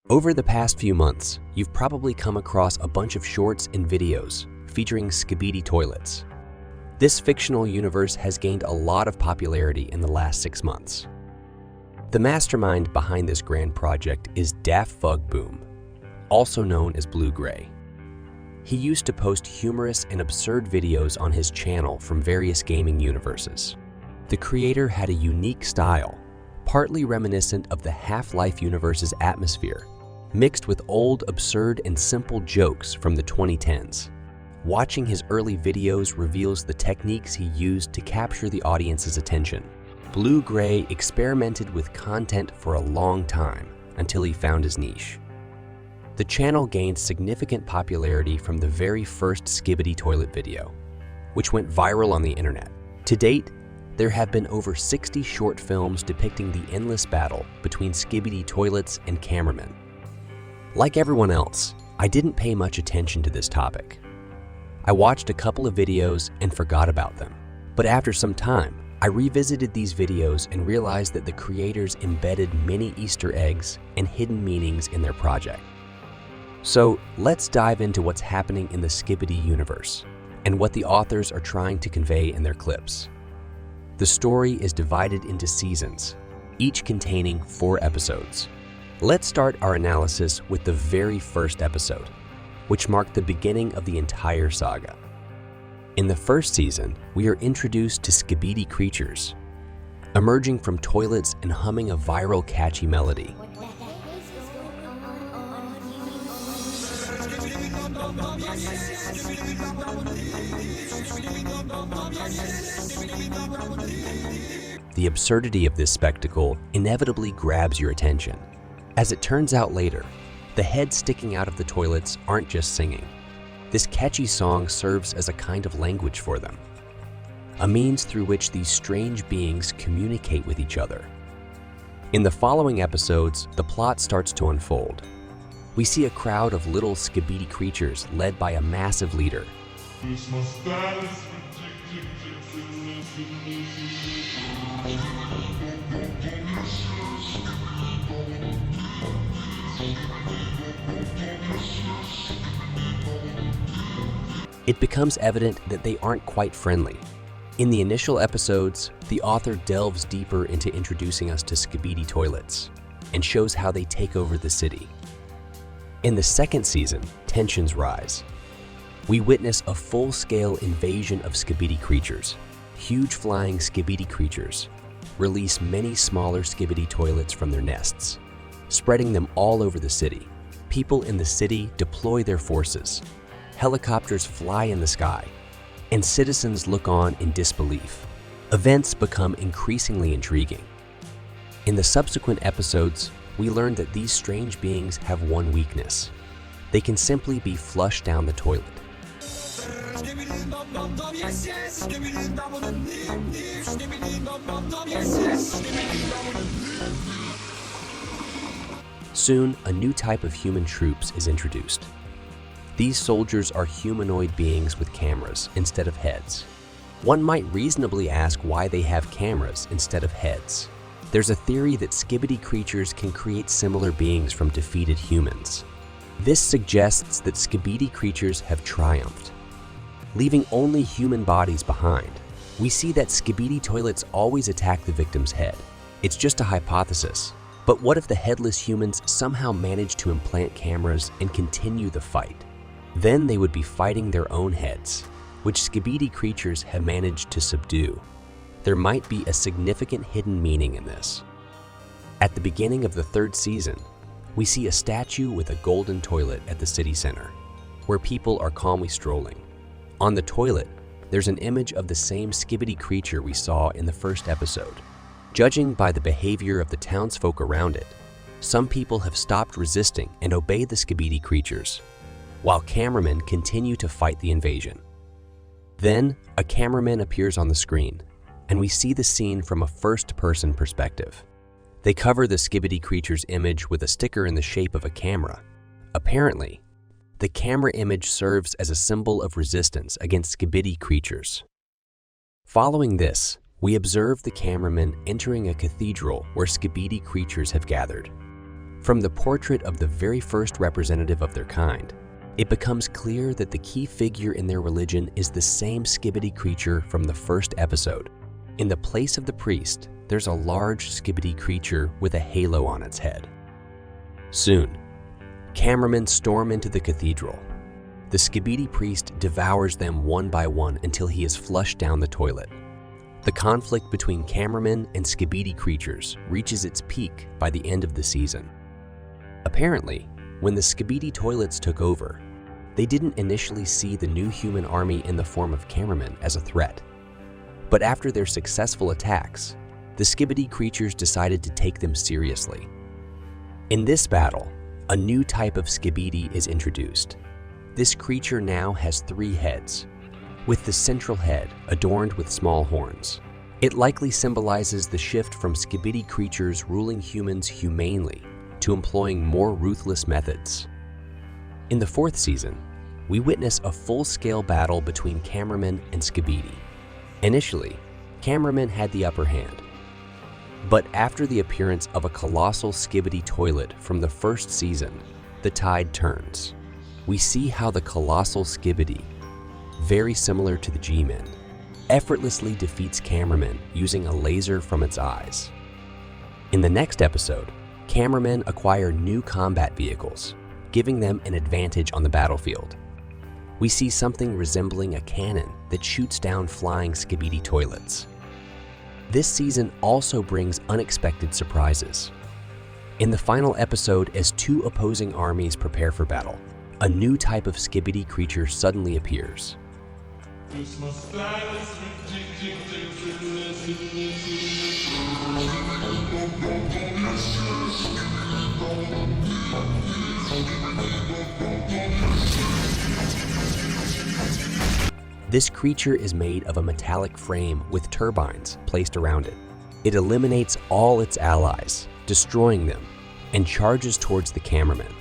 Over the past few months, you've probably come across a bunch of shorts and videos featuring Skibidi toilets. This fictional universe has gained a lot of popularity in the last 6 months. The mastermind behind this grand project is Daft Boom, also known as Blue Gray. He used to post humorous and absurd videos on his channel from various gaming universes. The creator had a unique style, partly reminiscent of the Half-Life universe's atmosphere, mixed with old, absurd, and simple jokes from the 2010s. Watching his early videos reveals the techniques he used to capture the audience's attention. Blue Gray experimented with content for a long time until he found his niche. The channel gained significant popularity from the very first Skibidi toilet video, which went viral on the internet. To date, there have been over 60 short films depicting the endless battle between Skibidi toilets and cameramen. Like everyone else, I didn't pay much attention to this topic. I watched a couple of videos and forgot about them. But after some time, I revisited these videos and realized that the creators embedded many Easter eggs and hidden meanings in their project. So let's dive into what's happening in the Skibidi universe and what the authors are trying to convey in their clips. The story is divided into seasons, each containing 4 episodes. Let's start our analysis with the very first episode, which marked the beginning of the entire saga. In the first season, we are introduced to Skibidi creatures, emerging from toilets and humming a viral catchy melody. The absurdity of this spectacle inevitably grabs your attention. As it turns out later, the heads sticking out of the toilets aren't just singing. This catchy song serves as a kind of language for them, a means through which these strange beings communicate with each other. In the following episodes, the plot starts to unfold. We see a crowd of little Skibidi creatures led by a massive leader. It becomes evident that they aren't quite friendly. In the initial episodes, the author delves deeper into introducing us to Skibidi toilets and shows how they take over the city. In the second season, tensions rise. We witness a full-scale invasion of Skibidi creatures. Huge flying Skibidi creatures release many smaller Skibidi toilets from their nests, spreading them all over the city. People in the city deploy their forces. Helicopters fly in the sky, and citizens look on in disbelief. Events become increasingly intriguing. In the subsequent episodes, we learn that these strange beings have one weakness. They can simply be flushed down the toilet. Soon, a new type of human troops is introduced. These soldiers are humanoid beings with cameras instead of heads. One might reasonably ask why they have cameras instead of heads. There's a theory that Skibidi creatures can create similar beings from defeated humans. This suggests that Skibidi creatures have triumphed, leaving only human bodies behind. We see that Skibidi toilets always attack the victim's head. It's just a hypothesis. But what if the headless humans somehow manage to implant cameras and continue the fight? Then they would be fighting their own heads, which Skibidi creatures have managed to subdue. There might be a significant hidden meaning in this. At the beginning of the third season, we see a statue with a golden toilet at the city center, where people are calmly strolling. On the toilet, there's an image of the same Skibidi creature we saw in the first episode. Judging by the behavior of the townsfolk around it, some people have stopped resisting and obeyed the Skibidi creatures, while cameramen continue to fight the invasion. Then, a cameraman appears on the screen, and we see the scene from a first-person perspective. They cover the Skibidi creature's image with a sticker in the shape of a camera. Apparently, the camera image serves as a symbol of resistance against Skibidi creatures. Following this, we observe the cameraman entering a cathedral where Skibidi creatures have gathered. From the portrait of the very first representative of their kind, it becomes clear that the key figure in their religion is the same Skibidi creature from the first episode. In the place of the priest, there's a large Skibidi creature with a halo on its head. Soon, cameramen storm into the cathedral. The Skibidi priest devours them one by one until he is flushed down the toilet. The conflict between cameramen and Skibidi creatures reaches its peak by the end of the season. Apparently, when the Skibidi toilets took over, they didn't initially see the new human army in the form of cameramen as a threat. But after their successful attacks, the Skibidi creatures decided to take them seriously. In this battle, a new type of Skibidi is introduced. This creature now has 3 heads, with the central head adorned with small horns. It likely symbolizes the shift from Skibidi creatures ruling humans humanely to employing more ruthless methods. In the 4th season, we witness a full-scale battle between cameramen and Skibidi. Initially, cameramen had the upper hand. But after the appearance of a colossal Skibidi toilet from the first season, the tide turns. We see how the colossal Skibidi, very similar to the G-Men, effortlessly defeats cameramen using a laser from its eyes. In the next episode, cameramen acquire new combat vehicles, giving them an advantage on the battlefield. We see something resembling a cannon that shoots down flying Skibidi toilets. This season also brings unexpected surprises. In the final episode, as 2 opposing armies prepare for battle, a new type of Skibidi creature suddenly appears. This creature is made of a metallic frame with turbines placed around it. It eliminates all its allies, destroying them, and charges towards the cameraman.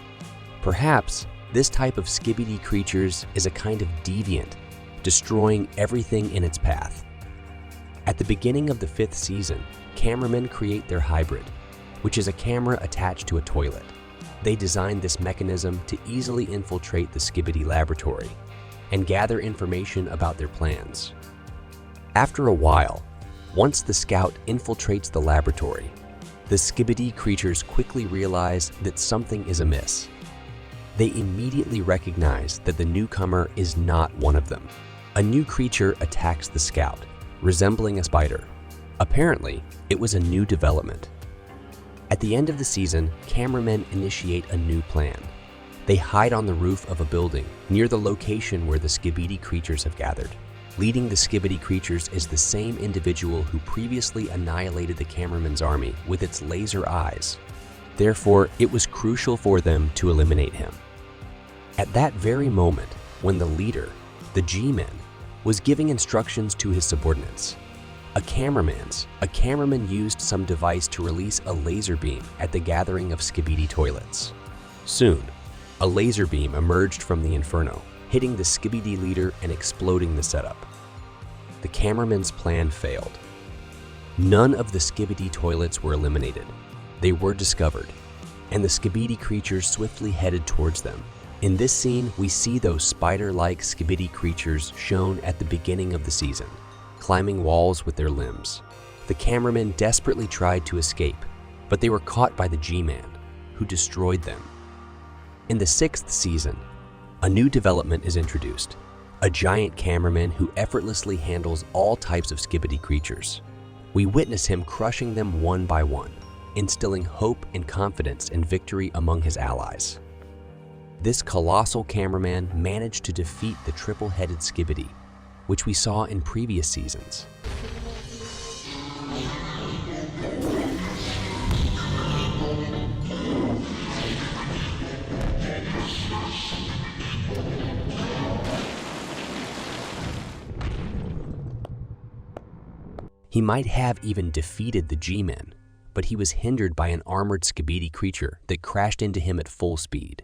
Perhaps this type of Skibidi creatures is a kind of deviant, destroying everything in its path. At the beginning of the 5th season, cameramen create their hybrid, which is a camera attached to a toilet. They designed this mechanism to easily infiltrate the Skibidi laboratory and gather information about their plans. After a while, once the scout infiltrates the laboratory, the Skibidi creatures quickly realize that something is amiss. They immediately recognize that the newcomer is not one of them. A new creature attacks the scout, resembling a spider. Apparently, it was a new development. At the end of the season, cameramen initiate a new plan. They hide on the roof of a building near the location where the Skibidi creatures have gathered. Leading the Skibidi creatures is the same individual who previously annihilated the cameraman's army with its laser eyes. Therefore, it was crucial for them to eliminate him. At that very moment, when the leader, the G-Man, was giving instructions to his subordinates, a cameraman used some device to release a laser beam at the gathering of Skibidi toilets. Soon, a laser beam emerged from the inferno, hitting the Skibidi leader and exploding the setup. The cameraman's plan failed. None of the Skibidi toilets were eliminated. They were discovered, and the Skibidi creatures swiftly headed towards them. In this scene, we see those spider-like Skibidi creatures shown at the beginning of the season, climbing walls with their limbs. The cameramen desperately tried to escape, but they were caught by the G-Man, who destroyed them. In the 6th season, a new development is introduced, a giant cameraman who effortlessly handles all types of Skibidi creatures. We witness him crushing them one by one, instilling hope and confidence in victory among his allies. This colossal cameraman managed to defeat the triple-headed Skibidi, which we saw in previous seasons. He might have even defeated the G-Men, but he was hindered by an armored Skibidi creature that crashed into him at full speed.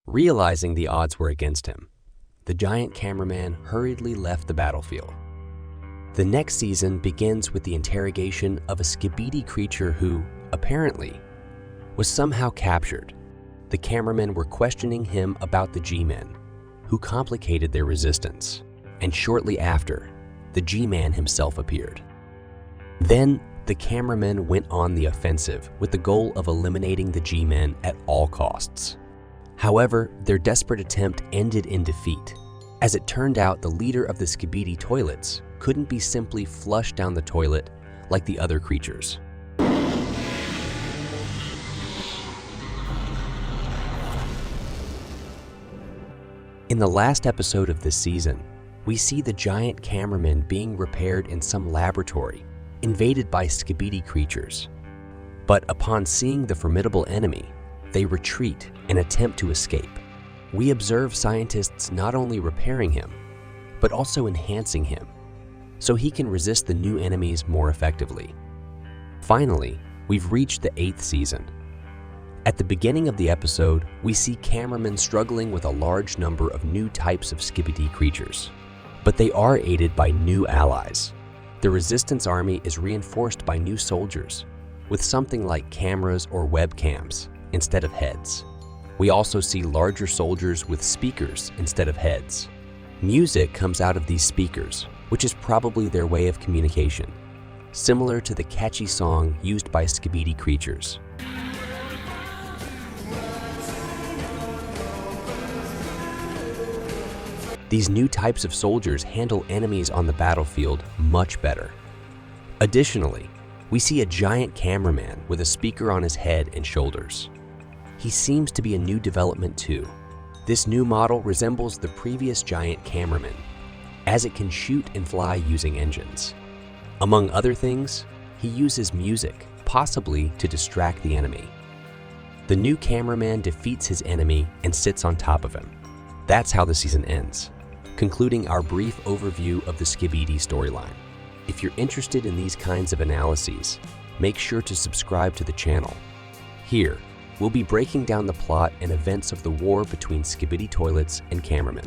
Realizing the odds were against him, the giant cameraman hurriedly left the battlefield. The next season begins with the interrogation of a Skibidi creature who, apparently, was somehow captured. The cameramen were questioning him about the G-Men, who complicated their resistance, and shortly after, the G-Man himself appeared. Then, the cameramen went on the offensive with the goal of eliminating the G-Men at all costs. However, their desperate attempt ended in defeat. As it turned out, the leader of the Skibidi toilets couldn't be simply flushed down the toilet like the other creatures. In the last episode of this season, we see the giant cameraman being repaired in some laboratory, invaded by Skibidi creatures. But upon seeing the formidable enemy, they retreat and attempt to escape. We observe scientists not only repairing him, but also enhancing him, so he can resist the new enemies more effectively. Finally, we've reached the 8th season. At the beginning of the episode, we see cameramen struggling with a large number of new types of Skibidi creatures. But they are aided by new allies. The Resistance Army is reinforced by new soldiers, with something like cameras or webcams instead of heads. We also see larger soldiers with speakers instead of heads. Music comes out of these speakers, which is probably their way of communication, similar to the catchy song used by Skibidi creatures. These new types of soldiers handle enemies on the battlefield much better. Additionally, we see a giant cameraman with a speaker on his head and shoulders. He seems to be a new development too. This new model resembles the previous giant cameraman, as it can shoot and fly using engines. Among other things, he uses music, possibly to distract the enemy. The new cameraman defeats his enemy and sits on top of him. That's how the season ends, concluding our brief overview of the Skibidi storyline. If you're interested in these kinds of analyses, make sure to subscribe to the channel. Here, we'll be breaking down the plot and events of the war between Skibidi toilets and cameramen.